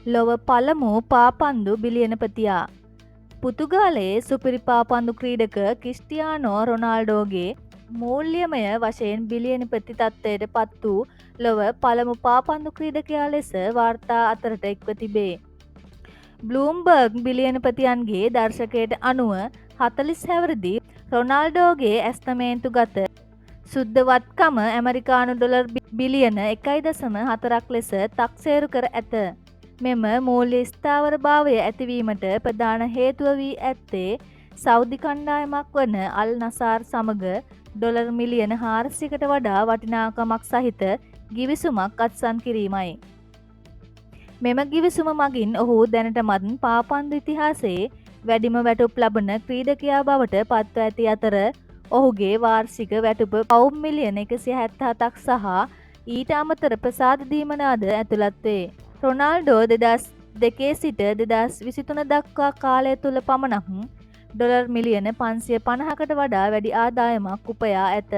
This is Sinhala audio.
ලොව පළමු පාපන්දු බිලියනපතියා. පුතුගාලයේ සුපිරි පාපන්දු ක්‍රීඩක ක්‍රිස්ටියානෝ රොනාල්ඩෝගේ මූල්‍යමය වශයෙන් බිලියනපති තත්ත්වයට පත් වූ ලොව පළමු පාපන්දු ක්‍රීඩකයා ලෙස වාර්තා අතරට එක්ව තිබේ. බ්ලූම්බර්ග් බිලියනපතියන්ගේ දර්ශකයට අනුව 40 හැවිරිදි රොනාල්ඩෝගේ ඇස්තමේන්තු ගත සුද්ධවත්කම ඇමරිකානු ඩොලර් බිලියන 1.4ක් ලෙස තක්සේරු කර ඇත. මෙම මූල්‍ය ස්ථාවරභාවය ඇතිවීමට ප්‍රධාන හේතුව වී ඇත්තේ සෞදි කණ්ඩායමක් වන අල් නසාර් සමග ඩොලර් මිලියන 400කට වඩා වටිනාකමක් සහිත ගිවිසුමක් අත්සන් කිරීමයි. මෙම ගිවිසුම මගින් ඔහු දැනටමත් පාපන්දු ඉතිහාසයේ වැඩිම වැටුප් ලබන ක්‍රීඩකයා බවට පත්ව ඇති අතර ඔහුගේ වාර්ෂික වැටුප පවුම් මිලියන 177ක් සහ ඊට අමතර ප්‍රසාද දීමනාද ඇතුළත් වේ. රොනාල්ඩෝ 2002 සිට 2023 දක්වා කාලය තුල පමණක් ඩොලර් මිලියන 550කට වඩා වැඩි ආදායමක් උපයා ඇත.